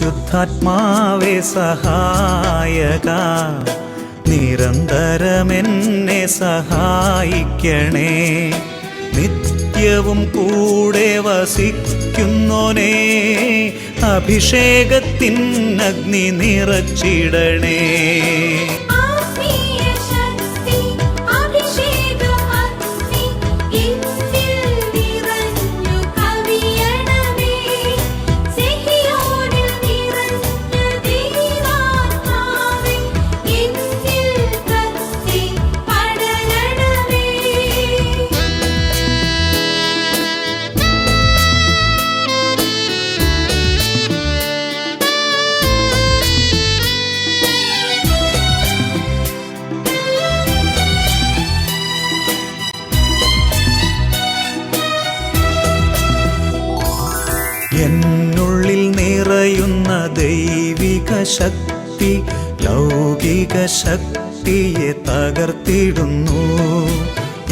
പരിശുദ്ധാത്മാവേ സഹായക, നിരന്തരമെന്നെ സഹായിക്കണേ. നിത്യവും കൂടെ വസിക്കുന്നോനേ, അഭിഷേകത്തിൻ അഗ്നി നിറച്ചിടണേ. എന്നുള്ളിൽ നിറയുന്ന ദൈവിക ശക്തി ലൗകിക ശക്തിയെ തകർത്തിടുന്നു.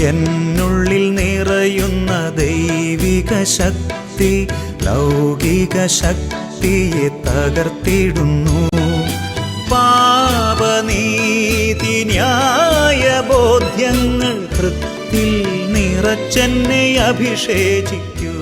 എന്നുള്ളിൽ നിറയുന്ന ദൈവിക ശക്തി ലൗകിക ശക്തിയെ തകർത്തിടുന്നു. പാപനീതി ന്യായ ബോധ്യങ്ങൾ ഹൃത്തിൽ നിറച്ചെന്നെ അഭിഷേചിക്കൂ.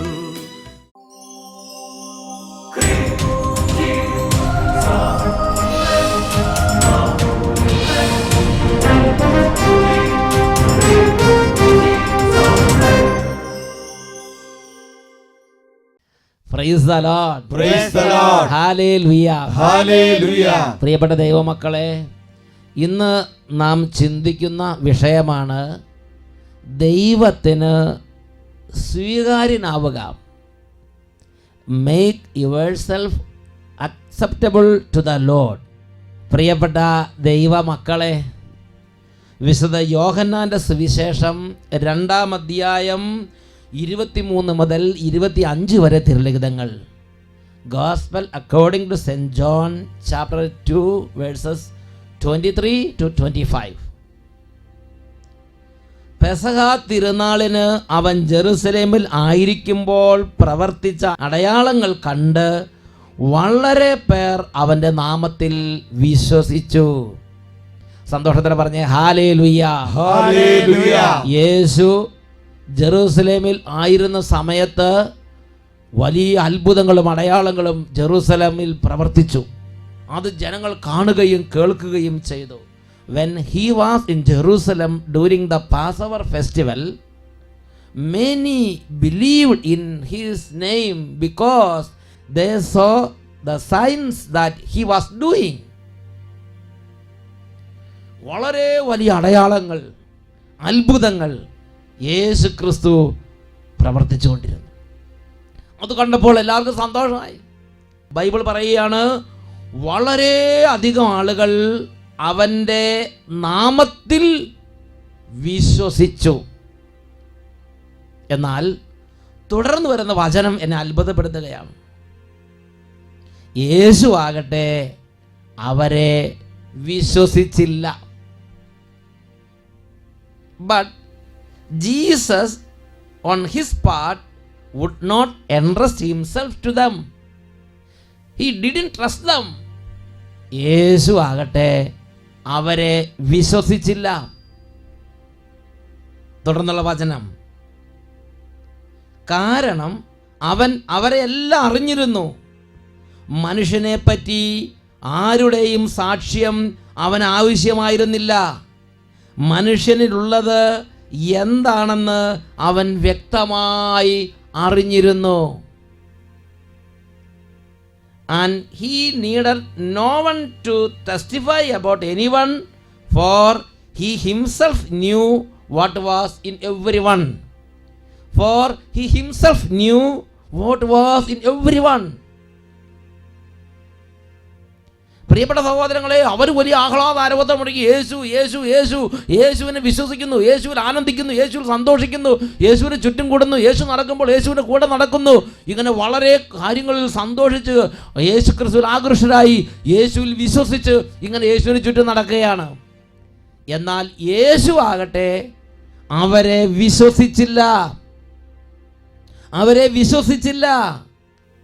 Praise the Lord. Praise the Lord. Hallelujah. Hallelujah. പ്രിയപ്പെട്ട ദൈവമക്കളെ, ഇന്ന് നാം ചിന്തിക്കുന്ന വിഷയമാണ് ദൈവത്തിന് സ്വീകാര്യനാവുക. Make yourself acceptable to the Lord. പ്രിയപ്പെട്ട ദൈവമക്കളെ, വിശുദ്ധ യോഹന്നാന്റെ സുവിശേഷം 2-ാം അധ്യായം 23 മുതൽ 25 വരെ തിരുലിഖിതങ്ങൾ. Gospel according to St. John chapter 2 verses 23 to 25. പെസഹ തിരുനാളിന് അവൻ ജെറുസലേമിൽ ആയിരിക്കുമ്പോൾ പ്രവർത്തിച്ച അടയാളങ്ങൾ കണ്ട് വളരെ പേർ അവൻ്റെ നാമത്തിൽ വിശ്വസിച്ചു. സന്തോഷത്തോടെ പറഞ്ഞേ ഹല്ലേലൂയ. ഹല്ലേലൂയ. യേശു ജെറൂസലേമിൽ ആയിരുന്ന സമയത്ത് വലിയ അത്ഭുതങ്ങളും അടയാളങ്ങളും ജെറൂസലേമിൽ പ്രവർത്തിച്ചു. അത് ജനങ്ങൾ കാണുകയും കേൾക്കുകയും ചെയ്തു. When he was in Jerusalem during the Passover festival, many believed in his name because they saw the signs that he was doing. വളരെ വലിയ അടയാളങ്ങൾ, അത്ഭുതങ്ങൾ യേശു ക്രിസ്തു പ്രവർത്തിച്ചുകൊണ്ടിരുന്നു. അത് കണ്ടപ്പോൾ എല്ലാവർക്കും സന്തോഷമായി. ബൈബിൾ പറയുകയാണ്, വളരെ അധികം ആളുകൾ അവൻ്റെ നാമത്തിൽ വിശ്വസിച്ചു. എന്നാൽ തുടർന്ന് വരുന്ന വചനം എന്നെ അത്ഭുതപ്പെടുത്തുകയാണ്. യേശു ആകട്ടെ അവരെ വിശ്വസിച്ചില്ല. But Jesus on his part would not entrust himself to them. He didn't trust them. യേശു ആകട്ടെ അവരെ വിശ്വസിച്ചില്ല. തുടർന്നുള്ള വചനം, കാരണം അവൻ അവരെ എല്ലാം അറിഞ്ഞിരുന്നു. മനുഷ്യനെ പറ്റി ആരുടെയും സാക്ഷ്യം അവൻ ആവശ്യമായിരുന്നില്ല. മനുഷ്യനിലുള്ളത് എന്താണെന്ന് അവൻ വ്യക്തമായി അറിഞ്ഞിരുന്നു. And he needed no one to testify about anyone, for he himself knew what was in everyone. For he himself knew what was in everyone. പ്രിയപ്പെട്ട സഹോദരങ്ങളെ, അവർ വലിയ ആഹ്ലാദാരവത്തം മുടക്കി യേശു യേശു യേശു യേശുവിനെ വിശ്വസിക്കുന്നു, യേശുവിൽ ആനന്ദിക്കുന്നു, യേശുവിൽ സന്തോഷിക്കുന്നു, യേശുവിന് ചുറ്റും കൂടുന്നു, യേശു നടക്കുമ്പോൾ യേശുവിൻ്റെ കൂടെ നടക്കുന്നു. ഇങ്ങനെ വളരെ കാര്യങ്ങളിൽ സന്തോഷിച്ച് യേശു ക്രിസ്തുവിൽ ആകർഷകരായി യേശുവിൽ വിശ്വസിച്ച് ഇങ്ങനെ യേശുവിന് ചുറ്റും നടക്കുകയാണ്. എന്നാൽ യേശു ആകട്ടെ അവരെ വിശ്വസിച്ചില്ല.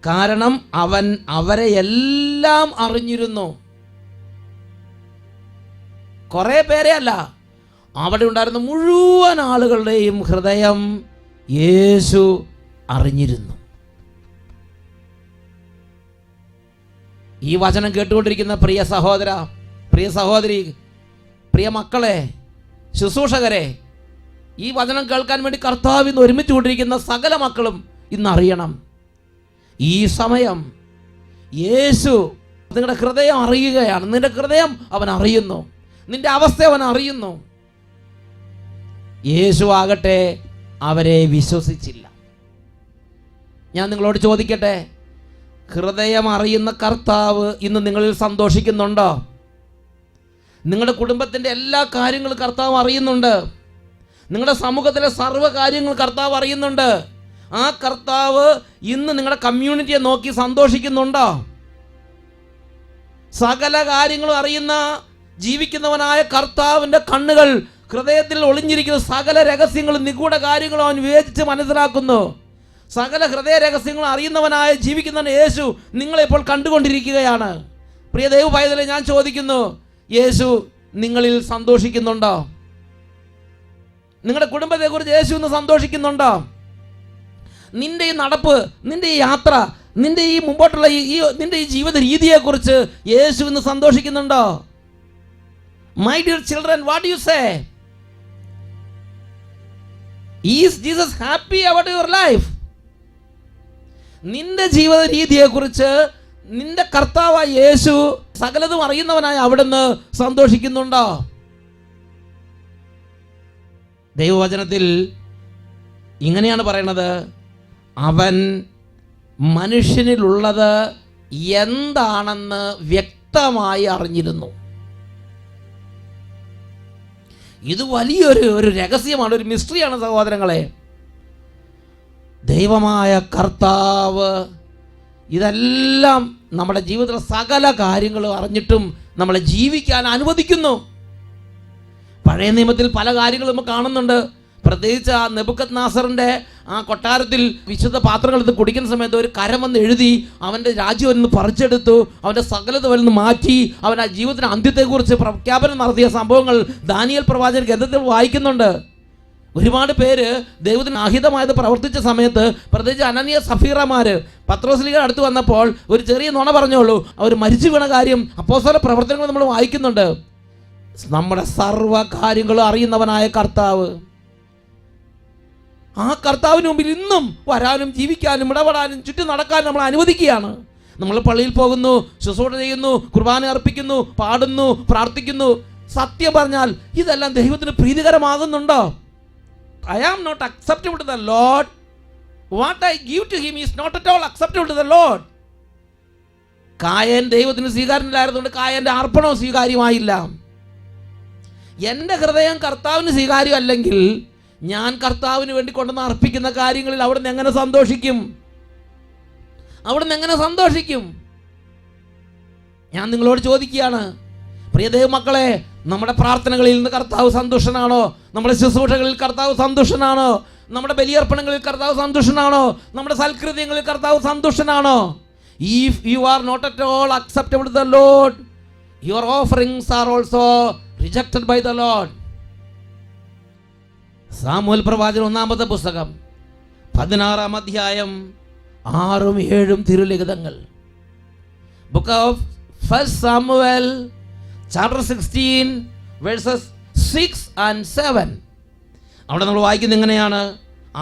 കാരണം അവൻ അവരെ എല്ലാം അറിഞ്ഞിരുന്നു. കുറേ പേരെ അല്ല, അവിടെ ഉണ്ടായിരുന്ന മുഴുവൻ ആളുകളുടെയും ഹൃദയം യേശു അറിഞ്ഞിരുന്നു. ഈ വചനം കേട്ടുകൊണ്ടിരിക്കുന്ന പ്രിയ സഹോദര, പ്രിയ സഹോദരി, പ്രിയ മക്കളെ, ശുശ്രൂഷകരെ, ഈ വചനം കേൾക്കാൻ വേണ്ടി കർത്താവിൽ നിന്ന് ഒരുമിച്ച് കൊണ്ടിരിക്കുന്ന സകല മക്കളും ഇന്നറിയണം, ഈ സമയം യേശു നിങ്ങളുടെ ഹൃദയം അറിയുകയാണ്. നിന്റെ ഹൃദയം അവൻ അറിയുന്നു, നിന്റെ അവസ്ഥ അവൻ അറിയുന്നു. യേശു ആകട്ടെ അവരെ വിശ്വസിച്ചില്ല. ഞാൻ നിങ്ങളോട് ചോദിക്കട്ടെ, ഹൃദയം അറിയുന്ന കർത്താവ് ഇന്ന് നിങ്ങളിൽ സന്തോഷിക്കുന്നുണ്ടോ? നിങ്ങളുടെ കുടുംബത്തിൻ്റെ എല്ലാ കാര്യങ്ങളും കർത്താവ് അറിയുന്നുണ്ട്. നിങ്ങളുടെ സമൂഹത്തിലെ സർവ്വ കാര്യങ്ങൾ കർത്താവ് അറിയുന്നുണ്ട്. ആ കർത്താവ് ഇന്ന് നിങ്ങളുടെ കമ്മ്യൂണിറ്റിയെ നോക്കി സന്തോഷിക്കുന്നുണ്ടോ? സകല കാര്യങ്ങളും അറിയുന്ന ജീവിക്കുന്നവനായ കർത്താവിൻ്റെ കണ്ണുകൾ ഹൃദയത്തിൽ ഒളിഞ്ഞിരിക്കുന്ന സകല രഹസ്യങ്ങളും നിഗൂഢ കാര്യങ്ങളും അവൻ വിവേചിച്ച് മനസ്സിലാക്കുന്നു. സകല ഹൃദയ രഹസ്യങ്ങളും അറിയുന്നവനായ ജീവിക്കുന്ന യേശു നിങ്ങളെപ്പോൾ കണ്ടുകൊണ്ടിരിക്കുകയാണ്. പ്രിയ ദൈവ പൈതലേ, ഞാൻ ചോദിക്കുന്നു, യേശു നിങ്ങളിൽ സന്തോഷിക്കുന്നുണ്ടോ? നിങ്ങളുടെ കുടുംബത്തെക്കുറിച്ച് യേശു ഇന്ന് സന്തോഷിക്കുന്നുണ്ടോ? നിന്റെ ഈ നടപ്പ്, നിന്റെ ഈ യാത്ര, നിന്റെ ഈ മുമ്പോട്ടുള്ള നിന്റെ ഈ ജീവിത രീതിയെക്കുറിച്ച് യേശു ഇന്ന് സന്തോഷിക്കുന്നുണ്ടോ? My dear children, what you say? Is Jesus happy about your life? നിന്റെ ജീവിത രീതിയെക്കുറിച്ച് നിന്റെ കർത്താവായ യേശു സകലതും അറിയുന്നവനായ അവിടുന്ന് സന്തോഷിക്കുന്നുണ്ടോ? ദൈവവചനത്തിൽ ഇങ്ങനെയാണ് പറയുന്നത്, അവൻ മനുഷ്യനിലുള്ളത് എന്താണെന്ന് വ്യക്തമായി അറിഞ്ഞിരുന്നു. ഇത് വലിയൊരു രഹസ്യമാണ്, ഒരു മിസ്റ്ററിയാണ് സഹോദരങ്ങളെ. ദൈവമായ കർത്താവ് ഇതെല്ലാം നമ്മുടെ ജീവിതത്തിലെ സകല കാര്യങ്ങളും അറിഞ്ഞിട്ടും നമ്മളെ ജീവിക്കാൻ അനുവദിക്കുന്നു. പഴയ നിയമത്തിൽ പല കാര്യങ്ങളും നമ്മൾ കാണുന്നുണ്ട്. പ്രത്യേകിച്ച് ആ നെബൂഖദ്നേസറിൻ്റെ ആ കൊട്ടാരത്തിൽ വിശുദ്ധ പാത്രങ്ങൾ എടുത്ത് കുടിക്കുന്ന സമയത്ത് ഒരു കരം വന്ന് എഴുതി അവൻ്റെ രാജ്യം ഒന്ന് പറിച്ചെടുത്തു, അവൻ്റെ സകലത വന്ന് മാറ്റി, അവൻ ആ ജീവിതത്തിൻ്റെ അന്ത്യത്തെക്കുറിച്ച് പ്രഖ്യാപനം നടത്തിയ സംഭവങ്ങൾ ദാനിയേൽ പ്രവാചകൻ ഗ്രന്ഥത്തിൽ വായിക്കുന്നുണ്ട്. ഒരുപാട് പേര് ദൈവത്തിന് അഹിതമായത് പ്രവർത്തിച്ച സമയത്ത്, പ്രത്യേകിച്ച് അനനീയ സഫീറമാർ പത്രോസ്ലീഹ അടുത്ത് വന്നപ്പോൾ ഒരു ചെറിയ നുണ പറഞ്ഞോളൂ, അവർ മരിച്ചു വീണ കാര്യം അപ്പോസ്തല പ്രവർത്തനങ്ങൾ നമ്മൾ വായിക്കുന്നുണ്ട്. നമ്മുടെ സർവ്വ കാര്യങ്ങളും അറിയുന്നവനായ കർത്താവ്, ആ കർത്താവിന് മുമ്പിൽ ഇന്നും വരാനും ജീവിക്കാനും ഇടപെടാനും ചുറ്റും നടക്കാനും നമ്മൾ അനുവദിക്കുകയാണ്. നമ്മൾ പള്ളിയിൽ പോകുന്നു, ശുശ്രൂഷ ചെയ്യുന്നു, കുർബാന അർപ്പിക്കുന്നു, പാടുന്നു, പ്രാർത്ഥിക്കുന്നു. സത്യം പറഞ്ഞാൽ ഇതെല്ലാം ദൈവത്തിന് പ്രീതികരമാകുന്നുണ്ടോ? I am not acceptable to the Lord. What I give to him is not at all acceptable to the Lord. കായൻ ദൈവത്തിന് സ്വീകാര്യമില്ലായിരുന്നുകൊണ്ട് കായൻ്റെ അർപ്പണവും സ്വീകാര്യമായില്ല. എൻ്റെ ഹൃദയം കർത്താവിന് സ്വീകാര്യമല്ലെങ്കിൽ ഞാൻ കർത്താവിന് വേണ്ടി കൊണ്ടുവന്ന് അർപ്പിക്കുന്ന കാര്യങ്ങളിൽ അവിടുന്ന് എങ്ങനെ സന്തോഷിക്കും? അവിടുന്ന് എങ്ങനെ സന്തോഷിക്കും? ഞാൻ നിങ്ങളോട് ചോദിക്കുകയാണ്, പ്രിയ ദൈവമക്കളെ, നമ്മുടെ പ്രാർത്ഥനകളിൽ നിന്ന് കർത്താവ് സന്തുഷ്ടനാണോ? നമ്മുടെ ശുശ്രൂഷകളിൽ കർത്താവ് സന്തുഷ്ടനാണോ? നമ്മുടെ ബലിയർപ്പണങ്ങളിൽ കർത്താവ് സന്തുഷ്ടനാണോ? നമ്മുടെ സൽകൃത്യങ്ങളിൽ കർത്താവ് സന്തുഷ്ടനാണോ? If you are not at all acceptable to the Lord, your offerings are also rejected by the Lord. Samuel പ്രവാചകൻ 1-ാമത്തെ പുസ്തകം 16-ാം അധ്യായം 6-7 തിരുലിഖിതങ്ങൾ. Book of first Samuel chapter 16 verses 6 and 7. അവിടെ നമ്മൾ വായിക്കുന്നത് എങ്ങനെയാണ്?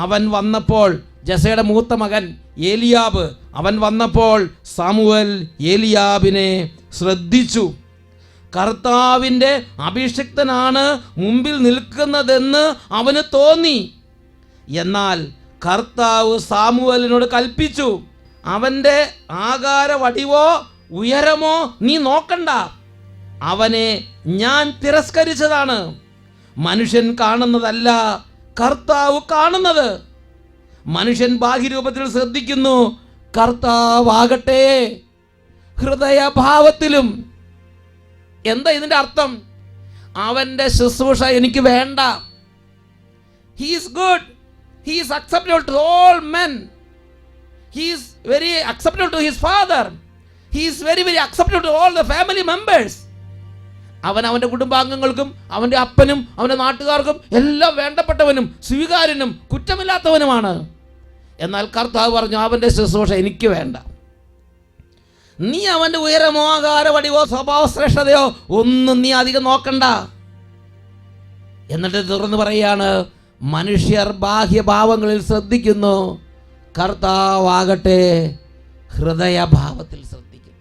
അവൻ വന്നപ്പോൾ, ജസയുടെ മൂത്ത മകൻ ഏലിയാബ്, അവൻ വന്നപ്പോൾ സാമുവേൽ ഏലിയാബിനെ ശ്രദ്ധിച്ചു. കർത്താവിൻ്റെ അഭിഷിക്തനാണ് മുമ്പിൽ നിൽക്കുന്നതെന്ന് അവന് തോന്നി. എന്നാൽ കർത്താവ് സാമുവേലിനോട് കൽപ്പിച്ചു, അവൻ്റെ ആകാര വടിവോ ഉയരമോ നീ നോക്കണ്ട, അവനെ ഞാൻ തിരസ്കരിച്ചതാണ്. മനുഷ്യൻ കാണുന്നതല്ല കർത്താവ് കാണുന്നത്. മനുഷ്യൻ ബാഹ്യരൂപത്തിൽ ശ്രദ്ധിക്കുന്നു, കർത്താവാകട്ടെ ഹൃദയഭാവത്തിലും. എന്താ ഇതിൻ്റെ അർത്ഥം? അവൻ്റെ ശുശ്രൂഷ എനിക്ക് വേണ്ട. He is good, he is acceptable to all men. He is very acceptable to his father. He is very, very acceptable to all the family members. അവൻ അവൻ്റെ കുടുംബാംഗങ്ങൾക്കും അവൻ്റെ അപ്പനും അവൻ്റെ നാട്ടുകാർക്കും എല്ലാം വേണ്ടപ്പെട്ടവനും സ്വീകാര്യനും കുറ്റമില്ലാത്തവനുമാണ്. എന്നാൽ കർത്താവ് പറഞ്ഞു, അവൻ്റെ ശുശ്രൂഷ എനിക്ക് വേണ്ട. നീ അവൻ്റെ ഉയരമോ ആകാരവടിവോ സ്വഭാവ ശ്രേഷ്ഠതയോ ഒന്നും നീ അധികം നോക്കണ്ട. എന്നിട്ട് തുറന്ന് പറയാണ്, മനുഷ്യർ ബാഹ്യഭാവങ്ങളിൽ ശ്രദ്ധിക്കുന്നു, കർത്താവാകട്ടെ ഹൃദയഭാവത്തിൽ ശ്രദ്ധിക്കുന്നു.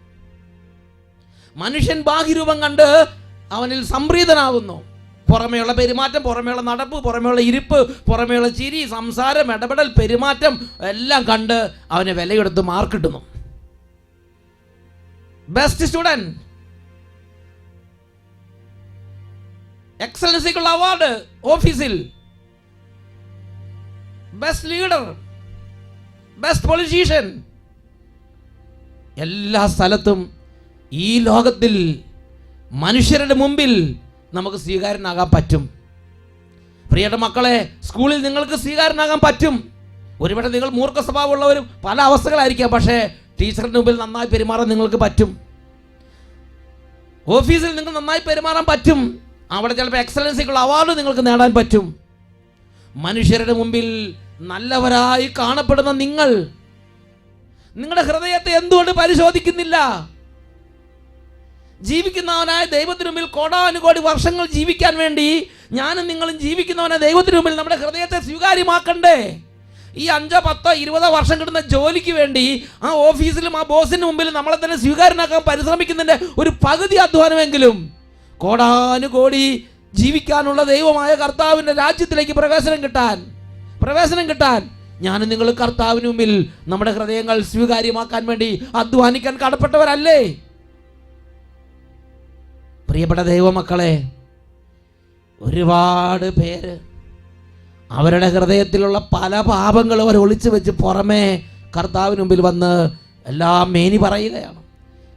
മനുഷ്യൻ ബാഹ്യരൂപം കണ്ട് അവനിൽ സംപ്രീതനാവുന്നു. പുറമേയുള്ള പെരുമാറ്റം, പുറമേയുള്ള നടപ്പ്, പുറമേയുള്ള ഇരിപ്പ്, പുറമേയുള്ള ചിരി, സംസാരം, ഇടപെടൽ, പെരുമാറ്റം എല്ലാം കണ്ട് അവനെ വിലയെടുത്ത് മാർക്ക് കിട്ടുന്നു. ബെസ്റ്റ് സ്റ്റുഡൻറ്, എക്സലൻസിക്കുള്ള അവാർഡ് ഓഫീസിൽ, ബെസ്റ്റ് ലീഡർ, ബെസ്റ്റ് പൊളിറ്റീഷ്യൻ, എല്ലാ സ്ഥലത്തും ഈ ലോകത്തിൽ മനുഷ്യരുടെ മുമ്പിൽ നമുക്ക് സ്വീകാര്യനാകാൻ പറ്റും. പ്രിയപ്പെട്ട മക്കളെ, സ്കൂളിൽ നിങ്ങൾക്ക് സ്വീകാര്യനാകാൻ പറ്റും. ഒരുപക്ഷെ നിങ്ങൾ മൂർഖ സ്വഭാവമുള്ളവരും പല അവസ്ഥകളായിരിക്കാം, പക്ഷേ ടീച്ചറിൻ്റെ മുമ്പിൽ നന്നായി പെരുമാറാൻ നിങ്ങൾക്ക് പറ്റും. ഓഫീസിൽ നിങ്ങൾ നന്നായി പെരുമാറാൻ പറ്റും. അവിടെ ചിലപ്പോൾ എക്സലൻസിക്കുള്ള അവാർഡ് നിങ്ങൾക്ക് നേടാൻ പറ്റും. മനുഷ്യരുടെ മുമ്പിൽ നല്ലവരായി കാണപ്പെടുന്ന നിങ്ങൾ നിങ്ങളുടെ ഹൃദയത്തെ എന്തുകൊണ്ട് പരിശോധിക്കുന്നില്ല? ജീവിക്കുന്നവനായ ദൈവത്തിന് മുമ്പിൽ കോടാനുകോടി വർഷങ്ങൾ ജീവിക്കാൻ വേണ്ടി ഞാനും നിങ്ങളും ജീവിക്കുന്നവനായ ദൈവത്തിന് മുമ്പിൽ നമ്മുടെ ഹൃദയത്തെ സ്വീകാര്യമാക്കണ്ടേ? ഈ 5, 10, 20 വർഷം കിട്ടുന്ന ജോലിക്ക് വേണ്ടി ആ ഓഫീസിലും ആ ബോസിന് മുമ്പിൽ നമ്മളെ തന്നെ സ്വീകാര്യനാക്കാൻ പരിശ്രമിക്കുന്നതിൻ്റെ ഒരു പകുതി അധ്വാനമെങ്കിലും കോടാനുകോടി ജീവിക്കാനുള്ള ദൈവമായ കർത്താവിൻ്റെ രാജ്യത്തിലേക്ക് പ്രവേശനം കിട്ടാൻ ഞാനും നിങ്ങൾ കർത്താവിന് മുമ്പിൽ നമ്മുടെ ഹൃദയങ്ങൾ സ്വീകാര്യമാക്കാൻ വേണ്ടി അധ്വാനിക്കാൻ കടപ്പെട്ടവരല്ലേ? പ്രിയപ്പെട്ട ദൈവമക്കളെ, ഒരുപാട് പേര് അവരുടെ ഹൃദയത്തിലുള്ള പല പാപങ്ങളും അവർ ഒളിച്ചു വെച്ച് പുറമേ കർത്താവിന് മുമ്പിൽ വന്ന് എല്ലാം മേനി പറയുകയാണ്.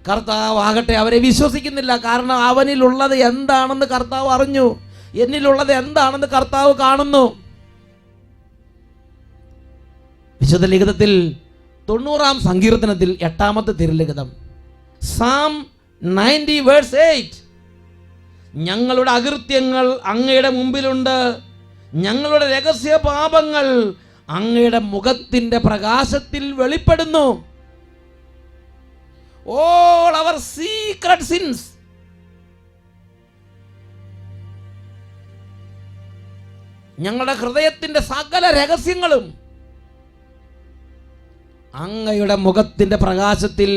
കർത്താവ് ആകട്ടെ അവരെ വിശ്വസിക്കുന്നില്ല. കാരണം അവനിലുള്ളത് എന്താണെന്ന് കർത്താവ് അറിഞ്ഞു, എന്നിലുള്ളത് എന്താണെന്ന് കർത്താവ് കാണുന്നു. വിശുദ്ധ ലിഖിതത്തിൽ 90-ാം സങ്കീർത്തനത്തിൽ 8-ാമത്തെ തിരുലിഖിതം, Psalm 90 verse 8, ഞങ്ങളുടെ അകൃത്യങ്ങൾ അങ്ങയുടെ മുമ്പിലുണ്ട്, ഞങ്ങളുടെ രഹസ്യ പാപങ്ങൾ അങ്ങയുടെ മുഖത്തിന്റെ പ്രകാശത്തിൽ വെളിപ്പെടുന്നു. All our secret sins, ഞങ്ങളുടെ ഹൃദയത്തിന്റെ സകല രഹസ്യങ്ങളും അങ്ങയുടെ മുഖത്തിന്റെ പ്രകാശത്തിൽ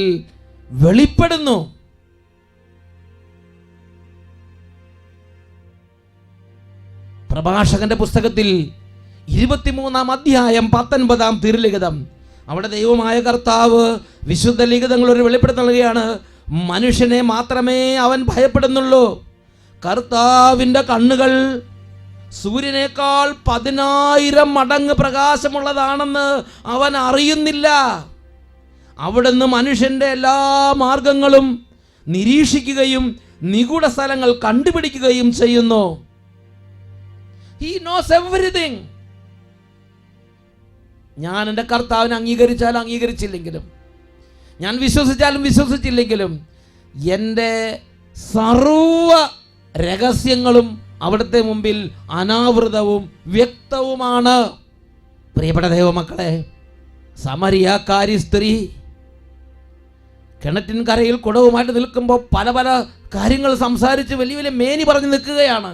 വെളിപ്പെടുന്നു. പ്രഭാഷകന്റെ പുസ്തകത്തിൽ 23-ാം അധ്യായം 19-ാം തിരുലിഖിതം, അവിടെ ദൈവമായ കർത്താവ് വിശുദ്ധ ലിഖിതങ്ങൾ ഒരു വെളിപ്പെടുത്തൽ നൽകുകയാണ്. മനുഷ്യനെ മാത്രമേ അവൻ ഭയപ്പെടുന്നുള്ളൂ. കർത്താവിൻ്റെ കണ്ണുകൾ സൂര്യനേക്കാൾ 10,000 മടങ്ങ് പ്രകാശമുള്ളതാണെന്ന് അവൻ അറിയുന്നില്ല. അവിടുന്ന് മനുഷ്യൻ്റെ എല്ലാ മാർഗങ്ങളും നിരീക്ഷിക്കുകയും നിഗൂഢ സ്ഥലങ്ങൾ കണ്ടുപിടിക്കുകയും ചെയ്യുന്നു. He knows everything. ഞാൻ എൻ്റെ കർത്താവിനെ അംഗീകരിച്ചാലും അംഗീകരിച്ചില്ലെങ്കിലും, ഞാൻ വിശ്വസിച്ചാലും വിശ്വസിച്ചില്ലെങ്കിലും, എൻ്റെ സർവ രഹസ്യങ്ങളും അവിടുത്തെ മുമ്പിൽ അനാവൃതവും വ്യക്തവുമാണ്. പ്രിയപ്പെട്ട ദൈവമക്കളെ, സമരിയാക്കാരി സ്ത്രീ കിണറ്റിൻ കരയിൽ കുടവുമായിട്ട് നിൽക്കുമ്പോൾ പല പല കാര്യങ്ങൾ സംസാരിച്ച് വലിയ വലിയ മേനി പറഞ്ഞ് നിൽക്കുകയാണ്.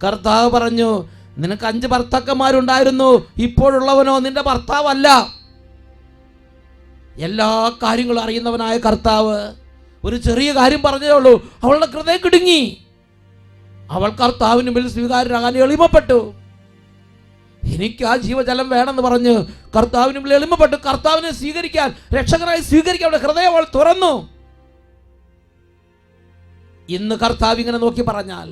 കർത്താവ് പറഞ്ഞു, നിനക്ക് 5 ഭർത്താക്കന്മാരുണ്ടായിരുന്നു, ഇപ്പോഴുള്ളവനോ നിന്റെ ഭർത്താവല്ല. എല്ലാ കാര്യങ്ങളും അറിയുന്നവനായ കർത്താവ് ഒരു ചെറിയ കാര്യം പറഞ്ഞതേ ഉള്ളൂ, അവളുടെ ഹൃദയം കിടുങ്ങി. അവൾ കർത്താവിന് മുമ്പിൽ സ്വീകാര്യരാകാൻ എളിമപ്പെട്ടു. എനിക്ക് ആ ജീവജലം വേണമെന്ന് പറഞ്ഞ് കർത്താവിന് മുമ്പിൽ എളിമപ്പെട്ടു. കർത്താവിനെ സ്വീകരിക്കാൻ, രക്ഷകനായി സ്വീകരിക്കാൻ അവളുടെ ഹൃദയം അവൾ തുറന്നു. ഇന്ന് കർത്താവ് ഇങ്ങനെ നോക്കി പറഞ്ഞാൽ,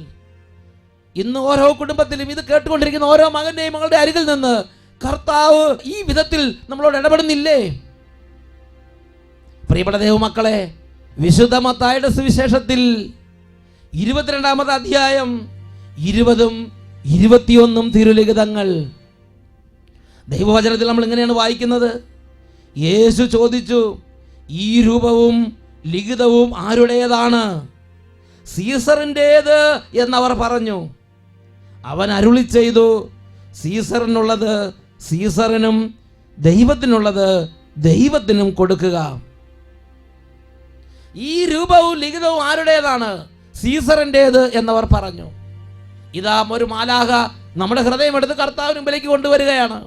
ഇന്ന് ഓരോ കുടുംബത്തിലും ഇത് കേട്ടുകൊണ്ടിരിക്കുന്ന ഓരോ മകന്റെയും മകളുടെ അരികിൽ നിന്ന് കർത്താവ് ഈ വിധത്തിൽ നമ്മളോട് ഇടപെടുന്നില്ലേ? പ്രിയപ്പെട്ട ദൈവമക്കളെ, വിശുദ്ധ മത്തായിയുടെ സുവിശേഷത്തിൽ 22-ാമത്തെ അധ്യായം 20-ഉം 21-ഉം തിരുലിഖിതങ്ങൾ, ദൈവവചനത്തിൽ നമ്മൾ ഇങ്ങനെയാണ് വായിക്കുന്നത്. യേശു ചോദിച്ചു, ഈ രൂപവും ലിഖിതവും ആരുടേതാണ്? സീസറിൻ്റേത് എന്നവർ പറഞ്ഞു. അവൻ അരുളി ചെയ്തു, സീസറിനുള്ളത് സീസറിനും ദൈവത്തിനുള്ളത് ദൈവത്തിനും കൊടുക്കുക. ഈ രൂപവും ലിഖിതവും ആരുടേതാണ്? സീസറിൻ്റേത് എന്നവർ പറഞ്ഞു. ഇതാ ഒരു മാലാഖ നമ്മുടെ ഹൃദയം എടുത്ത് കർത്താവിന് മുമ്പിലേക്ക് കൊണ്ടുവരികയാണ്.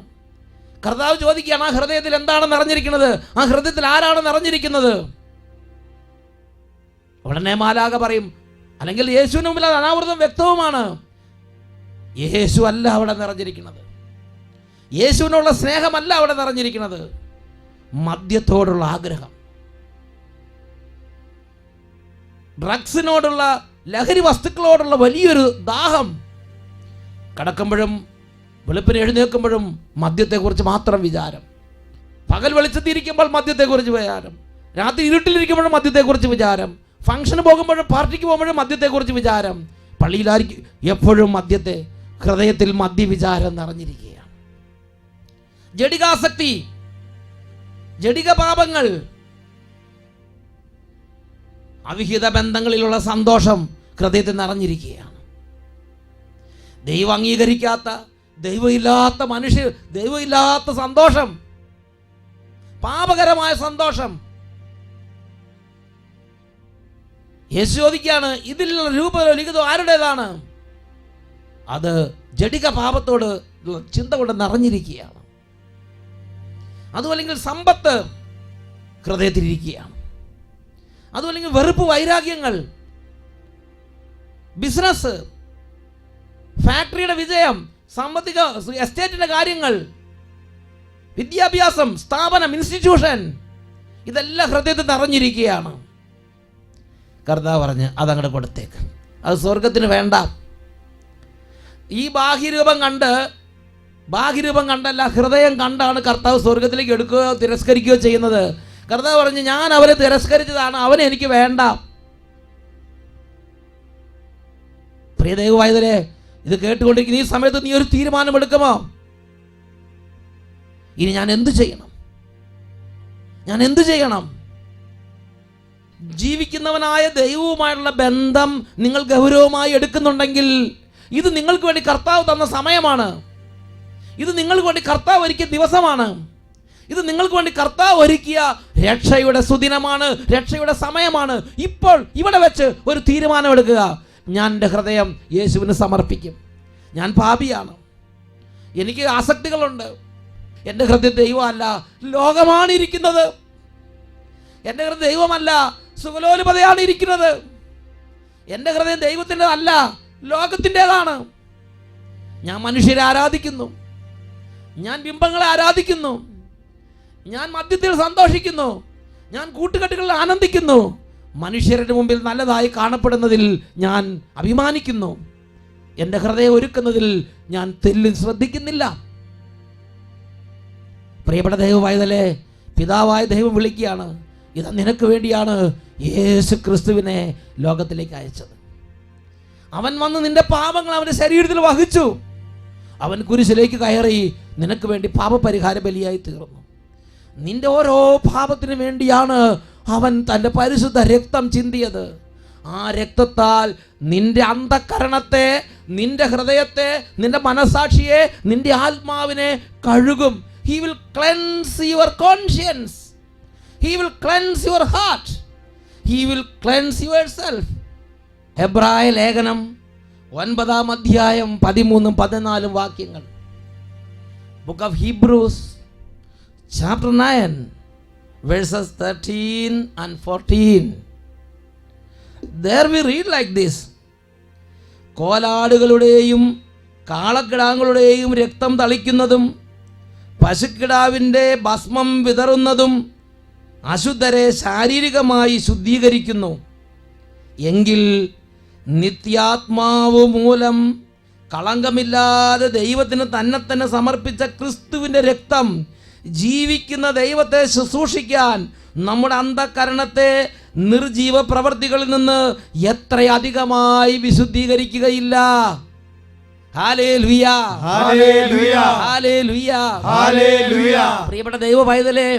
കർത്താവ് ചോദിക്കുകയാണ്, ആ ഹൃദയത്തിൽ എന്താണ് നിറഞ്ഞിരിക്കുന്നത്? ആ ഹൃദയത്തിൽ ആരാണ് നിറഞ്ഞിരിക്കുന്നത്? ഉടനെ മാലാഖ പറയും, അല്ലെങ്കിൽ യേശുവിന് മുമ്പിൽ അത് അനാവൃതം വ്യക്തവുമാണ്, യേശു അല്ല അവിടെ നിറഞ്ഞിരിക്കുന്നത്. യേശുവിനുള്ള സ്നേഹമല്ല അവിടെ നിറഞ്ഞിരിക്കുന്നത്, മദ്യത്തോടുള്ള ആഗ്രഹം, ഡ്രഗ്സിനോടുള്ള, ലഹരി വസ്തുക്കളോടുള്ള വലിയൊരു ദാഹം. കിടക്കുമ്പോഴും വെളുപ്പിന് എഴുന്നേൽക്കുമ്പോഴും മദ്യത്തെക്കുറിച്ച് മാത്രം വിചാരം, പകൽ വെളിച്ചത്തിരിക്കുമ്പോൾ മദ്യത്തെക്കുറിച്ച് വിചാരം, രാത്രി ഇരുട്ടിലിരിക്കുമ്പോഴും മദ്യത്തെക്കുറിച്ച് വിചാരം, ഫംഗ്ഷന് പോകുമ്പോഴും പാർട്ടിക്ക് പോകുമ്പോഴും മദ്യത്തെക്കുറിച്ച് വിചാരം, പള്ളിയിലായിരിക്കും എപ്പോഴും മദ്യത്തെ, ഹൃദയത്തിൽ മദ്യവിചാരം നിറഞ്ഞിരിക്കുകയാണ്. ജഡികാസക്തി, ജഡിക പാപങ്ങൾ, അവിഹിത ബന്ധങ്ങളിലുള്ള സന്തോഷം ഹൃദയത്തിൽ നിറഞ്ഞിരിക്കുകയാണ്. ദൈവം അംഗീകരിക്കാത്ത, ദൈവമില്ലാത്ത മനുഷ്യർ, ദൈവമില്ലാത്ത സന്തോഷം, പാപകരമായ സന്തോഷം. യേശു ചോദിക്കുകയാണ്, ഇതിലുള്ള രൂപലിഖിതം ആരുടേതാണ്? അത് ജഡിക പാപത്തോട് ചിന്ത കൊണ്ട് നിറഞ്ഞിരിക്കുകയാണ്. അതുമല്ലെങ്കിൽ സമ്പത്ത് ഹൃദയത്തിലിരിക്കുകയാണ്. അതുമല്ലെങ്കിൽ വെറുപ്പ്, വൈരാഗ്യങ്ങൾ, ബിസിനസ്, ഫാക്ടറിയുടെ വിജയം, സാമ്പത്തിക എസ്റ്റേറ്റിന്റെ കാര്യങ്ങൾ, വിദ്യാഭ്യാസം, സ്ഥാപനം, ഇൻസ്റ്റിറ്റ്യൂഷൻ, ഇതെല്ലാം ഹൃദയത്തിൽ നിറഞ്ഞിരിക്കുകയാണ്. കർത്താവ് പറഞ്ഞ് അതങ്ങോട്ട് കൊടുത്തേക്ക്, അത് സ്വർഗത്തിന് വേണ്ട. ഈ ബാഹ്യരൂപം കണ്ടല്ല, ഹൃദയം കണ്ടാണ് കർത്താവ് സ്വർഗത്തിലേക്ക് എടുക്കുകയോ തിരസ്കരിക്കുകയോ ചെയ്യുന്നത്. കർത്താവ് പറഞ്ഞ്, ഞാൻ അവരെ തിരസ്കരിച്ചതാണ്, അവനെ എനിക്ക് വേണ്ട. പ്രിയ ദൈവമായതിലെ, ഇത് കേട്ടുകൊണ്ടിരിക്കുന്ന ഈ സമയത്ത് നീ ഒരു തീരുമാനമെടുക്കുമോ? ഇനി ഞാൻ എന്തു ചെയ്യണം? ജീവിക്കുന്നവനായ ദൈവവുമായുള്ള ബന്ധം നിങ്ങൾ ഗൗരവമായി എടുക്കുന്നുണ്ടെങ്കിൽ, ഇത് നിങ്ങൾക്ക് വേണ്ടി കർത്താവ് തന്ന സമയമാണ്. ഇത് നിങ്ങൾക്ക് വേണ്ടി കർത്താവ് ഒരുക്കിയ ദിവസമാണ്. ഇത് നിങ്ങൾക്ക് വേണ്ടി കർത്താവ് ഒരുക്കിയ രക്ഷയുടെ സുദിനമാണ്, രക്ഷയുടെ സമയമാണ്. ഇപ്പോൾ ഇവിടെ വെച്ച് ഒരു തീരുമാനമെടുക്കുക. ഞാൻ എൻ്റെ ഹൃദയം യേശുവിന് സമർപ്പിക്കും. ഞാൻ പാപിയാണ്, എനിക്ക് ആസക്തികളുണ്ട്. എൻ്റെ ഹൃദയം ദൈവമല്ല, ലോകമാണ് ഇരിക്കുന്നത്. എൻ്റെ ഹൃദയം ദൈവമല്ല, സുഖലോലുപതയാണ് ഇരിക്കുന്നത്. എൻ്റെ ഹൃദയം ദൈവത്തിൻ്റെ അല്ല, ലോകത്തിൻ്റെതാണ്. ഞാൻ മനുഷ്യരെ ആരാധിക്കുന്നു, ഞാൻ ബിംബങ്ങളെ ആരാധിക്കുന്നു, ഞാൻ മദ്യത്തിൽ സന്തോഷിക്കുന്നു, ഞാൻ കൂട്ടുകെട്ടുകളിൽ ആനന്ദിക്കുന്നു, മനുഷ്യരുടെ മുമ്പിൽ നല്ലതായി കാണപ്പെടുന്നതിൽ ഞാൻ അഭിമാനിക്കുന്നു. എൻ്റെ ഹൃദയം ഒരുക്കുന്നതിൽ ഞാൻ തെല്ലും ശ്രദ്ധിക്കുന്നില്ല. പ്രിയപ്പെട്ട ദൈവമായതല്ലേ, പിതാവായ ദൈവം വിളിക്കുകയാണ്, ഇത് നിനക്ക് വേണ്ടിയാണ് യേശു ക്രിസ്തുവിനെ ലോകത്തിലേക്ക് അയച്ചത്. അവൻ വന്ന് നിന്റെ പാപങ്ങൾ അവൻ്റെ ശരീരത്തിൽ വഹിച്ചു. അവൻ കുരിശിലേക്ക് കയറി നിനക്ക് വേണ്ടി പാപപരിഹാര ബലിയായി തീർന്നു. നിന്റെ ഓരോ പാപത്തിനു വേണ്ടിയാണ് അവൻ തൻ്റെ പരിശുദ്ധ രക്തം ചിന്തിയത്. ആ രക്തത്താൽ നിന്റെ അന്ധകരണത്തെ, നിന്റെ ഹൃദയത്തെ, നിന്റെ മനസാക്ഷിയെ, നിന്റെ ആത്മാവിനെ കഴുകും. He will cleanse your conscience. He will cleanse your heart. He will cleanse yourself. ഹെബ്രായ ലേഖനം 9-ാം അധ്യായം 13-14 വാക്യങ്ങൾ. Book of Hebrews chapter 9 verses 13 and 14. There we read like this. കോലാടുകളുടെയും കാളക്കിടാങ്ങളുടെയും രക്തം തളിക്കുന്നതും പശുക്കിടാവിൻ്റെ ഭസ്മം വിതറുന്നതും അശുദ്ധരെ ശാരീരികമായി ശുദ്ധീകരിക്കുന്നു. എങ്കിൽ നിത്യാത്മാവ് മൂലം കളങ്കമില്ലാതെ ദൈവത്തിന് തന്നെ സമർപ്പിച്ച ക്രിസ്തുവിൻ്റെ രക്തം ജീവിക്കുന്ന ദൈവത്തെ ശുശ്രൂഷിക്കാൻ നമ്മുടെ അന്ധകരണത്തെ നിർജീവ പ്രവർത്തികളിൽ നിന്ന് എത്രയധികമായി വിശുദ്ധീകരിക്കുകയില്ല. Hallelujah, hallelujah, hallelujah, hallelujah. പ്രിയപ്പെട്ട ദൈവ പൈതലേ,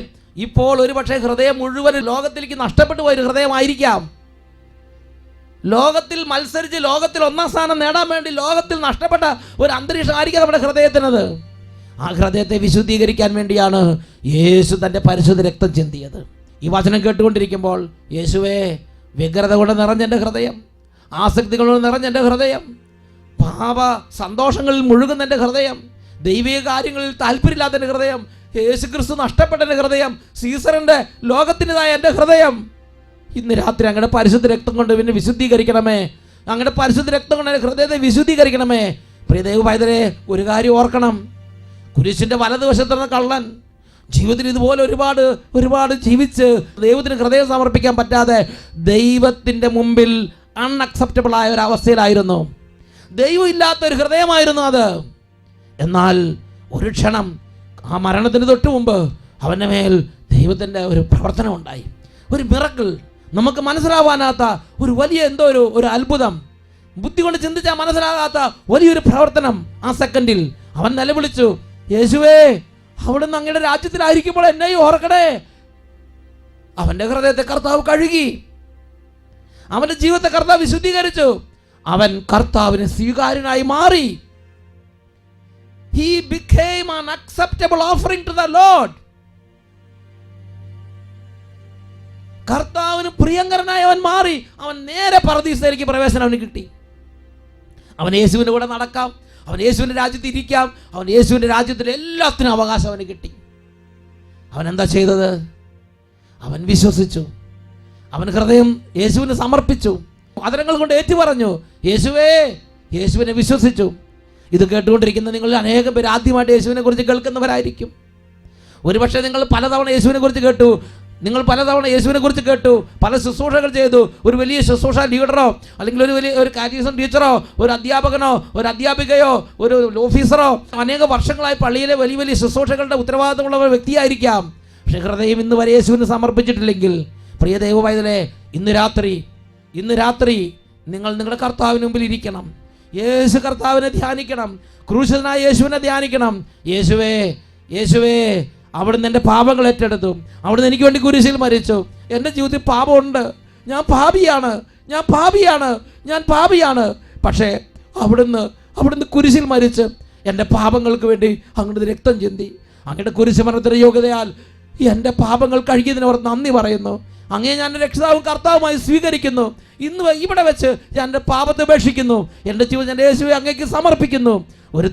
ഇപ്പോൾ ഒരുപക്ഷെ ഹൃദയം മുഴുവൻ ലോകത്തിലേക്ക് നഷ്ടപ്പെട്ടു പോയൊരു ഹൃദയമായിരിക്കാം. ലോകത്തിൽ മത്സരിച്ച് ലോകത്തിൽ ഒന്നാം സ്ഥാനം നേടാൻ വേണ്ടി ലോകത്തിൽ നഷ്ടപ്പെട്ട ഒരു അന്തരീക്ഷം ആയിരിക്കാം നമ്മുടെ ഹൃദയത്തിനത്. ആ ഹൃദയത്തെ വിശുദ്ധീകരിക്കാൻ വേണ്ടിയാണ് യേശു തൻ്റെ പരിശുദ്ധ രക്തം ചിന്തിയത്. ഈ വചനം കേട്ടുകൊണ്ടിരിക്കുമ്പോൾ, യേശുവേ, വ്യഗ്രത കൊണ്ട് നിറഞ്ഞെൻ്റെ ഹൃദയം, ആസക്തികൾ കൊണ്ട് നിറഞ്ഞെൻ്റെ ഹൃദയം, പാപ സന്തോഷങ്ങളിൽ മുഴുകുന്നെൻ്റെ ഹൃദയം, ദൈവിക കാര്യങ്ങളിൽ താല്പര്യമില്ലാത്ത എൻ്റെ ഹൃദയം, യേശു ക്രിസ്തു നഷ്ടപ്പെട്ട എൻ്റെ ഹൃദയം, സീസറിൻ്റെ ലോകത്തിൻ്റെതായ എൻ്റെ ഹൃദയം, ഇന്ന് രാത്രി അങ്ങയുടെ പരിശുദ്ധ രക്തം കൊണ്ട് പിന്നെ വിശുദ്ധീകരിക്കണമേ. അങ്ങയുടെ പരിശുദ്ധ രക്തം കൊണ്ട് എൻ്റെ ഹൃദയത്തെ വിശുദ്ധീകരിക്കണമേ. പ്രിയ ദൈവപൈതലേ, ഒരു കാര്യം ഓർക്കണം. കുരിശിൻ്റെ വലതുവശത്തുള്ള കള്ളൻ ജീവിതത്തിൽ ഇതുപോലെ ഒരുപാട് ജീവിച്ച് ദൈവത്തിന് ഹൃദയം സമർപ്പിക്കാൻ പറ്റാതെ ദൈവത്തിൻ്റെ മുമ്പിൽ അൺഅക്സെപ്റ്റബിളായ ഒരു അവസ്ഥയിലായിരുന്നു. ദൈവം ഇല്ലാത്ത ഒരു ഹൃദയമായിരുന്നു അത്. എന്നാൽ ഒരു ക്ഷണം, ആ മരണത്തിന് തൊട്ട് മുമ്പ് അവൻ്റെ മേൽ ദൈവത്തിൻ്റെ ഒരു പ്രവർത്തനം ഉണ്ടായി. ഒരു മിറക്കിൾ, നമുക്ക് മനസ്സിലാവാനാത്ത ഒരു വലിയ ഒരു അത്ഭുതം, ബുദ്ധി കൊണ്ട് ചിന്തിച്ചാൽ മനസ്സിലാകാത്ത വലിയൊരു പ്രവർത്തനം. ആ സെക്കൻഡിൽ അവൻ നിലവിളിച്ചു, യേശുവേ, അവിടുന്ന് അങ്ങയുടെ രാജ്യത്തിലായിരിക്കുമ്പോൾ എന്നെയും ഓർക്കണേ. അവൻ്റെ ഹൃദയത്തെ കർത്താവ് കഴുകി, അവൻ്റെ ജീവിതത്തെ കർത്താവ് വിശുദ്ധീകരിച്ചു. അവൻ കർത്താവിന് സ്വീകാര്യനായി മാറി. He became an acceptable offering to the Lord. കർത്താവിന് പ്രിയങ്കരനായി അവൻ മാറി. അവൻ നേരെ പറുദീസയിലേക്ക് പ്രവേശനം അവന് കിട്ടി. അവൻ യേശുവിൻ്റെ കൂടെ നടക്കാം, അവൻ യേശുവിൻ്റെ രാജ്യത്ത് ഇരിക്കാം, അവൻ യേശുവിൻ്റെ രാജ്യത്തിൽ എല്ലാത്തിനും അവകാശം അവന് കിട്ടി. അവൻ എന്താ ചെയ്തത്? അവൻ വിശ്വസിച്ചു. അവൻ ഹൃദയം യേശുവിന് സമർപ്പിച്ചു. അതരങ്ങൾ കൊണ്ട് ഏറ്റുപറഞ്ഞു, യേശുവേ. യേശുവിനെ വിശ്വസിച്ചു. ഇത് കേട്ടുകൊണ്ടിരിക്കുന്ന നിങ്ങൾ അനേകം പേര് ആദ്യമായിട്ട് യേശുവിനെ കുറിച്ച് കേൾക്കുന്നവരായിരിക്കും. ഒരുപക്ഷെ നിങ്ങൾ പലതവണ യേശുവിനെ കുറിച്ച് കേട്ടു, പല ശുശ്രൂഷകൾ ചെയ്തു. ഒരു വലിയ ശുശ്രൂഷ ലീഡറോ, അല്ലെങ്കിൽ ഒരു കാറ്റഗിസം ടീച്ചറോ, ഒരു അധ്യാപകനോ, ഒരു അധ്യാപികയോ, ഒരു ഓഫീസറോ, അനേക വർഷങ്ങളായി പള്ളിയിലെ വലിയ ശുശ്രൂഷകളുടെ ഉത്തരവാദിത്തമുള്ള ഒരു വ്യക്തിയായിരിക്കാം. പക്ഷേ ഹൃദയം ഇന്ന് വരെ യേശുവിന് സമർപ്പിച്ചിട്ടില്ലെങ്കിൽ, പ്രിയ ദൈവപൈതലേ, ഇന്ന് രാത്രി നിങ്ങൾ നിങ്ങളുടെ കർത്താവിന് മുമ്പിൽ ഇരിക്കണം. യേശു കർത്താവിനെ ധ്യാനിക്കണം. ക്രൂശിതനായ യേശുവിനെ ധ്യാനിക്കണം. യേശുവേ, അവിടുന്ന് എൻ്റെ പാപങ്ങൾ ഏറ്റെടുത്തു. അവിടുന്ന് എനിക്ക് വേണ്ടി കുരിശിൽ മരിച്ചു. എൻ്റെ ജീവിതത്തിൽ പാപമുണ്ട്. ഞാൻ പാപിയാണ്. പക്ഷേ അവിടുന്ന് കുരിശിൽ മരിച്ച് എൻ്റെ പാപങ്ങൾക്ക് വേണ്ടി അങ്ങയുടെ രക്തം ചിന്തി. അങ്ങയുടെ കുരിശ് മരണത്തിൻ്റെ യോഗ്യതയാൽ എൻ്റെ പാപങ്ങൾ കഴുകിയതിന് അവർ നന്ദി പറയുന്നു. അങ്ങേ ഞാൻ രക്ഷിതാവും കർത്താവുമായി സ്വീകരിക്കുന്നു. ഇന്ന് ഇവിടെ വെച്ച് ഞാൻ എൻ്റെ പാപത്തെ ഉപേക്ഷിക്കുന്നു. എൻ്റെ ജീവിതം ഞാൻ യേശുവെ അങ്ങേക്ക് സമർപ്പിക്കുന്നു. ഒരു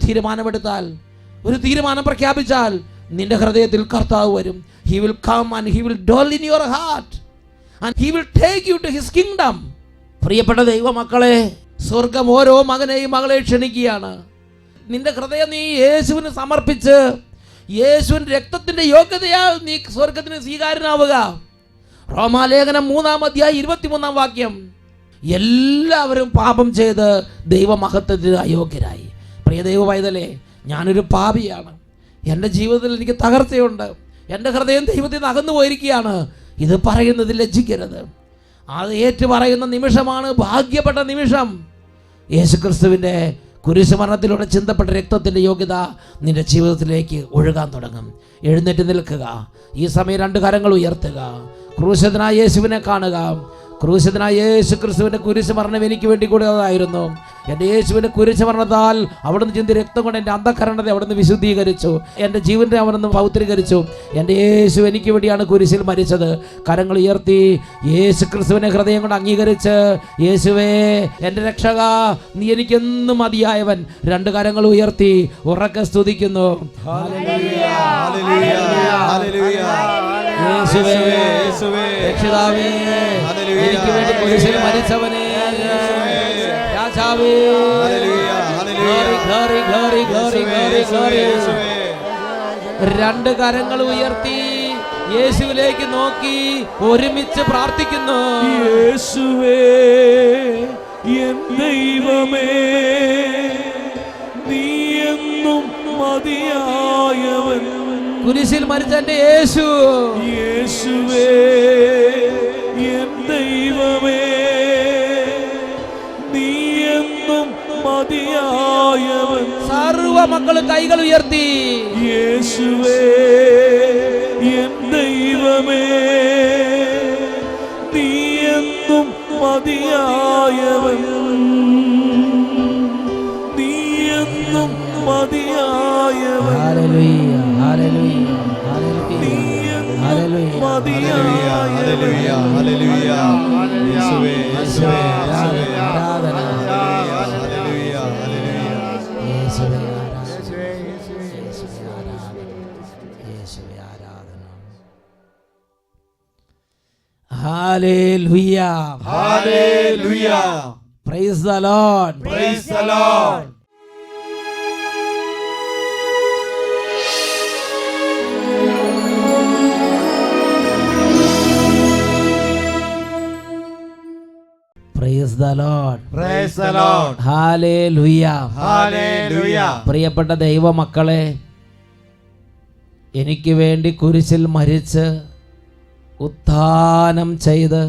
തീരുമാനം പ്രഖ്യാപിച്ചാൽ നിന്റെ ഹൃദയത്തിൽ കർത്താവ് വരും. He will come and he will dwell in your heart and he will take you to his kingdom. പ്രിയപ്പെട്ട ദൈവമക്കളെ, സ്വർഗം ഓരോ മകനെയും മകളെ ക്ഷണിക്കുകയാണ്. നിന്റെ ഹൃദയം നീ യേശുവിന് സമർപ്പിച്ച് യേശുവിൻ്റെ രക്തത്തിൻ്റെ യോഗ്യതയാൽ നീ സ്വർഗത്തിന് സ്വീകാര്യനാവുക. റോമാലേഖനം 3:23 എല്ലാവരും പാപം ചെയ്ത് ദൈവമഹത്വത്തിന് അയോഗ്യരായി. പ്രിയ ദൈവപൈതലേ, ഞാനൊരു പാപിയാണ്. എൻ്റെ ജീവിതത്തിൽ എനിക്ക് തകർച്ചയുണ്ട്. എൻ്റെ ഹൃദയം ദൈവത്തിൽ നിന്ന് അകന്നു പോയിരിക്കുകയാണ്. ഇത് പറയുന്നതിൽ ലജ്ജിക്കരുത്. അത് ഏറ്റു പറയുന്ന നിമിഷമാണ് ഭാഗ്യപ്പെട്ട നിമിഷം. യേശുക്രിസ്തുവിൻ്റെ കുരിശുമരണത്തിലൂടെ ചിന്തപ്പെട്ട രക്തത്തിൻ്റെ യോഗ്യത നിന്റെ ജീവിതത്തിലേക്ക് ഒഴുകാൻ തുടങ്ങും. എഴുന്നേറ്റ് നിൽക്കുക. ഈ സമയം 2 കരങ്ങൾ ഉയർത്തുക. ക്രൂശിതനായ യേശുവിനെ കാണുക. ക്രൂശിതനായ യേശു ക്രിസ്തുവിൻ്റെ കുരിശ് മരണം എനിക്ക് വേണ്ടി കൂടിയതായിരുന്നു. എൻ്റെ യേശുവിൻ്റെ കുരിശ് മരണത്താൽ അവിടുന്ന് ചിന്തി രക്തം കൊണ്ട് എൻ്റെ അന്ധകരണത്തെ അവിടുന്ന് വിശുദ്ധീകരിച്ചു. എൻ്റെ ജീവനെ അവിടുന്ന് പൗത്രീകരിച്ചു. എൻ്റെ യേശു എനിക്ക് വേണ്ടിയാണ് കുരിശിൽ മരിച്ചത്. കരങ്ങൾ ഉയർത്തി യേശു ക്രിസ്തുവിനെ ഹൃദയം കൊണ്ട് അംഗീകരിച്ച്, യേശുവേ എൻ്റെ രക്ഷക, നീ എനിക്കെന്നും മതിയായവൻ. 2 കരങ്ങൾ ഉയർത്തി ഉറക്കെ സ്തുതിക്കുന്നു. രക്ഷിതാവേ, എനിക്ക് വേണ്ടി കുരിശിൽ മരിച്ചവനെ, രാജാവേ, glory, glory, glory, glory, glory. 2 കരങ്ങൾ ഉയർത്തി യേശുവിലേക്ക് നോക്കി ഒരുമിച്ച് പ്രാർത്ഥിക്കുന്നു. യേശുവേ, എൻ ദൈവമേ, നീ എന്നും മതിയായവൻ. കുരിശിൽ മരിച്ച എൻ്റെ യേശു. യേശുവേ, എൻ ദൈവമേ, നീ എന്നും മതിയായവൻ. സർവ മക്കളും കൈകൾ ഉയർത്തി. യേശുവേ, എൻ ദൈവമേ, ദൈവമേ നീ എന്നും മതിയായവൻ, നീ എന്നും മതിയായവൻ, ഹല്ലേലൂയ ഹല്ലേലൂയ നീ എന്നും മതിയായവൻ. യേശുവേ യേശുവേ ആരാധന ഹല്ലേലൂയ ഹല്ലേലൂയ യേശുവേ ആരാധന യേശുവേ ആരാധന യേശുവേ ആരാധന. Hallelujah hallelujah praise the Lord praise the Lord. Praise the Lord praise the Lord. Hallelujah hallelujah. പ്രിയപ്പെട്ട ദൈവമക്കളെ, എനിക്ക് വേണ്ടി കുരിശിൽ മരിച്ച് ഉത്ഥാനം ചെയ്ത്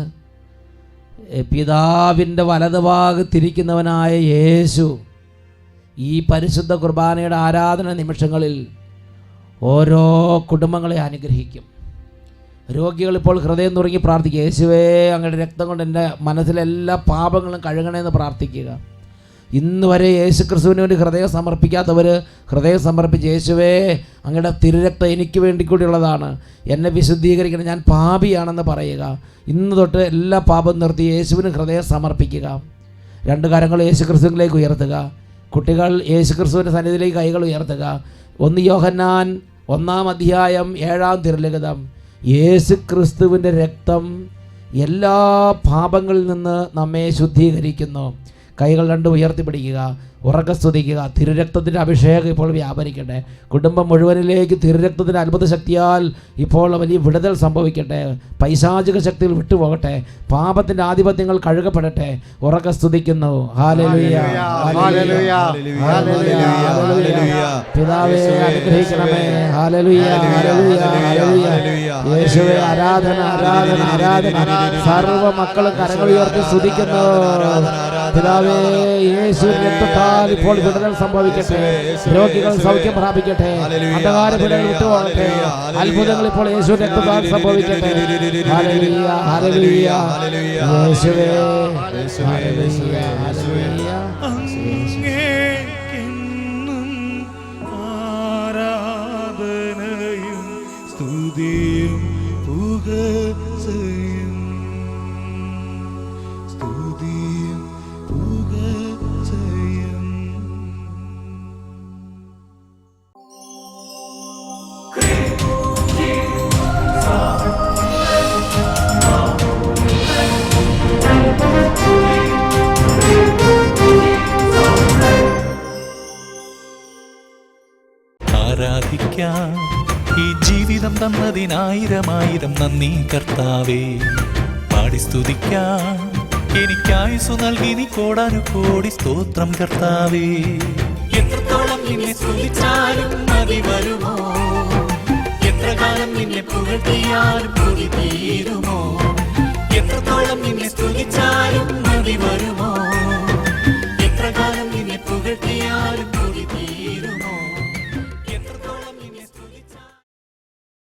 പിതാവിൻ്റെ വലതുഭാഗത്തിരിക്കുന്നവനായ യേശു ഈ പരിശുദ്ധ കുർബാനയുടെ ആരാധന നിമിഷങ്ങളിൽ ഓരോ കുടുംബങ്ങളെ അനുഗ്രഹിക്കും. രോഗികൾ ഇപ്പോൾ ഹൃദയം തുറങ്ങി പ്രാർത്ഥിക്കുക. യേശുവേ, അങ്ങയുടെ രക്തം കൊണ്ട് എൻ്റെ മനസ്സിലെ എല്ലാ പാപങ്ങളും കഴുകണമെന്ന് പ്രാർത്ഥിക്കുക. ഇന്ന് വരെ യേശു ക്രിസ്തുവിന് വേണ്ടി ഹൃദയം സമർപ്പിക്കാത്തവർ ഹൃദയം സമർപ്പിച്ച്, യേശുവേ, അങ്ങയുടെ തിരുരക്തം എനിക്ക് വേണ്ടി കൂടിയുള്ളതാണ്, എന്നെ വിശുദ്ധീകരിക്കണം, ഞാൻ പാപിയാണെന്ന് പറയുക. ഇന്ന് തൊട്ട് എല്ലാ പാപം നിർത്തി യേശുവിന് ഹൃദയം സമർപ്പിക്കുക. രണ്ട് കരങ്ങൾ യേശു ക്രിസ്തുവിലേക്ക് ഉയർത്തുക. കുട്ടികൾ യേശു ക്രിസ്തുവിൻ്റെ സന്നിധിയിലേക്ക് കൈകൾ ഉയർത്തുക. 1 യോഹന്നാൻ 1-ാം അധ്യായം 7-ാം തിരുലിഖിതം. യേശു ക്രിസ്തുവിൻ്റെ രക്തം എല്ലാ പാപങ്ങളിൽ നിന്ന് നമ്മെ ശുദ്ധീകരിക്കുന്നു. കൈകൾ രണ്ടും ഉയർത്തിപ്പിടിക്കുക, ഉറക്കെ സ്തുതിക്കുക. തിരുരക്തത്തിൻ്റെ അഭിഷേകം ഇപ്പോൾ വ്യാപരിക്കട്ടെ. കുടുംബം മുഴുവനിലേക്ക് തിരുരക്തത്തിൻ്റെ അത്ഭുത ശക്തിയാൽ ഇപ്പോൾ വലിയ വിടുതൽ സംഭവിക്കട്ടെ. പൈശാചിക ശക്തികൾ വിട്ടുപോകട്ടെ. പാപത്തിൻ്റെ ആധിപത്യങ്ങൾ കഴുകപ്പെടട്ടെ. ഉറക്കെ സ്തുതിക്കുന്നു. Hallelujah hallelujah hallelujah. പിതാവേ, അനുഗ്രഹിക്കണമേ. Hallelujah hallelujah hallelujah. യേശുവേ, ആരാധന ആരാധന ആരാധന. സർവ്വ മക്കളും കരങ്ങൾ ഉയർത്തി സ്തുതിക്കുന്നു. പിതാവേ, യേശു രക്തത്താൽ ഇപ്പോൾ വിടുതൽ സംഭവിക്കട്ടെ. രോഗികൾ സൗഖ്യം പ്രാപിക്കട്ടെ. അന്ധകാര പീഡകൾ വിട്ടുപോകട്ടെ. അത്ഭുതങ്ങൾ ഇപ്പോൾ യേശു രക്തത്താൽ സംഭവിക്കട്ടെ. Hallelujah hallelujah. യേശുവേ ഹല്ലേലൂയ ഹല്ലേലൂയ. അങ്ങേക്കെന്നും ആരാധനയും സ്തുതിയും പുകഴ്ചയും സ്തുതിയും പുകഴ്ചയും. ആരാധിക്കാം ഈ ജീവിതം തന്നതിനായിരമായിരം നന്ദി കർത്താവേ. പാടി സ്തുതിക്കാം എനിക്കായുസ് നൽകി നീ കോടാനുകോടി സ്തോത്രം കർത്താവേ. എത്രത്തോളം നിന്നെ സ്തുതിച്ചാലും മതി വരുമോ, എത്ര കാലം നിന്നെ പുകഴ്ത്തിയാലും കൊതി തീരുമോ. എത്രത്തോളം നിന്നെ സ്തുതിച്ചാലും മതി വരുമോ, എത്ര കാലം നിന്നെ പുകഴ്ത്തിയാലും കൊതി തീരുമോ.